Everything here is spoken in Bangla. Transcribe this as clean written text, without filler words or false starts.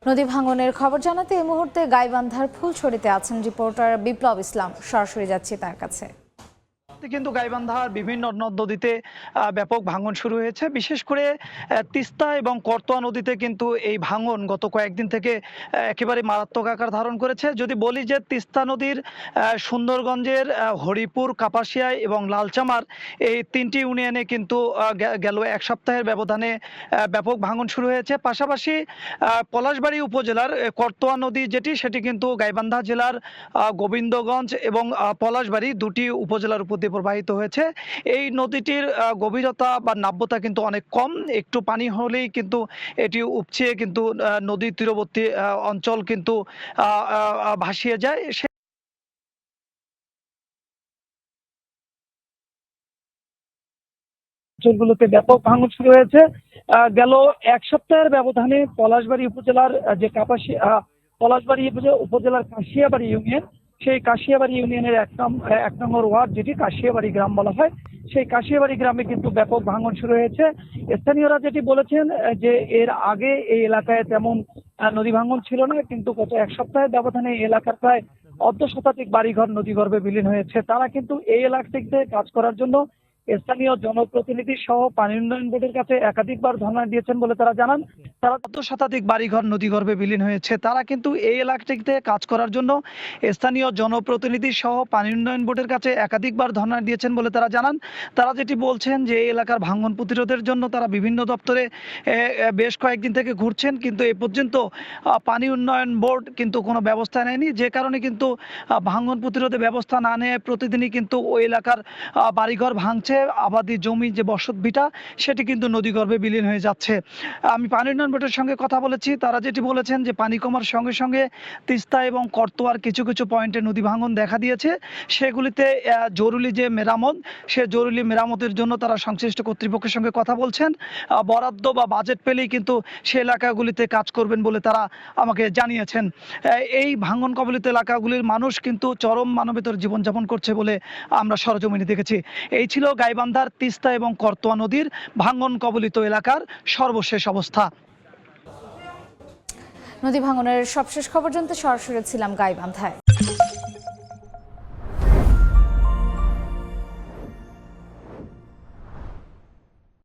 নদী ভাঙনের খবর জানাতে এই মুহূর্তে গাইবান্ধার ফুলছড়িতে আছেন রিপোর্টার বিপ্লব ইসলাম। সরাসরি যাচ্ছি তার কাছে। কিন্তু গাইবান্ধার বিভিন্ন নদ নদীতে ব্যাপক ভাঙন শুরু হয়েছে। বিশেষ করে তিস্তা এবং করতোয়া নদীতে কিন্তু এই ভাঙন গত কয়েকদিন থেকে একেবারে মারাত্মক আকার ধারণ করেছে। যদি বলি যে তিস্তা নদীর সুন্দরগঞ্জের হরিপুর, কাপাসিয়া এবং লালচামার এই তিনটি ইউনিয়নে কিন্তু গেল এক সপ্তাহের ব্যবধানে ব্যাপক ভাঙন শুরু হয়েছে। পাশাপাশি পলাশবাড়ী উপজেলার করতোয়া নদী সেটি কিন্তু গাইবান্ধা জেলার গোবিন্দগঞ্জ এবং পলাশবাড়ী দুটি উপজেলার উপর প্রবাহিত হয়েছে। এই নদীটির গভীরতা বা নাব্যতা কিন্তু অনেক কম। একটু পানি হলেই কিন্তু এটি উপচে কিন্তু নদীর তীরবর্তী অঞ্চল কিন্তু ভাসিয়ে যায়। অঞ্চলগুলোতে ব্যাপক ভাঙন শুরু হয়েছে। গেল এক সপ্তাহের ব্যবধানে পলাশবাড়ী উপজেলার যে পলাশবাড়ী উপজেলার কাশিয়াবাড়ি ইউনিয়ন, সেই কাশিয়াবাড়ি ইউনিয়নের এক নম্বর ওয়ার্ড, যেটি কাশিয়াবাড়ি গ্রাম বলা হয়, সেই কাশিয়াবাড়ি গ্রামে কিন্তু ব্যাপক ভাঙন শুরু হয়েছে। স্থানীয়রা যেটি বলেছেন যে এর আগে এই এলাকায় তেমন নদী ভাঙন ছিল না, কিন্তু গত এক সপ্তাহের ব্যবধানে এই এলাকার প্রায় অর্ধ শতাধিক বাড়িঘর নদীগর্ভে বিলীন হয়েছে। তারা কিন্তু এই এলাকাটিতে কাজ করার জন্য স্থানীয় জনপ্রতিনিধি সহ পানি উন্নয়ন বোর্ডের কাছে একাধিকবার ধর্ণা দিয়েছেন বলে তারা জানান। তারা অর্ধ শতাধিক বাড়িঘর নদীগর্ভে বিলীন হয়েছে। তারা কিন্তু এই এলাকাটিতে কাজ করার জন্য স্থানীয় জনপ্রতিনিধি সহ পানি উন্নয়ন বোর্ডের কাছে একাধিকবার ধর্ণা দিয়েছেন বলে তারা জানান। তারা যেটি বলছেন যে এই এলাকার ভাঙন প্রতিরোধের জন্য তারা বিভিন্ন দপ্তরে বেশ কয়েকদিন থেকে ঘুরছেন, কিন্তু এ পর্যন্ত পানি উন্নয়ন বোর্ড কিন্তু কোনো ব্যবস্থা নেয়নি, যে কারণে কিন্তু ভাঙন প্রতিরোধে ব্যবস্থা না নেয় প্রতিদিনই কিন্তু ওই এলাকার বাড়িঘর ভাঙছে। আবাদি জমি যে বসত ভিটা, সেটি কিন্তু নদীগর্ভে বিলীন হয়ে যাচ্ছে। আমি পানি উন্নয়ন বোর্ডের সঙ্গে কথা বলেছি। তারা যেটি বলেছেন যে পানি কমার সঙ্গে সঙ্গে তিস্তা এবং করতোয়ার কিছু কিছু পয়েন্টে নদী ভাঙন দেখা দিয়েছে। সেগুলিতে জরুরি যে মেরামত, সে জরুরি মেরামতের জন্য তারা সংশ্লিষ্ট কর্তৃপক্ষের সঙ্গে কথা বলছেন। বরাদ্দ বা বাজেট পেলেই কিন্তু সে এলাকাগুলিতে কাজ করবেন বলে তারা আমাকে জানিয়েছেন। এই ভাঙন কবলিত এলাকাগুলির মানুষ কিন্তু চরম মানবেতর জীবনযাপন করছে বলে আমরা সরজমিনে দেখেছি। এই ছিল গাইবান্ধার তিস্তা এবং করতোয়া নদীর ভাঙন কবলিত এলাকার সর্বশেষ অবস্থা। নদী ভাঙনের সবশেষ খবর জানতে সরাসরি ছিলাম গাইবান্ধায়।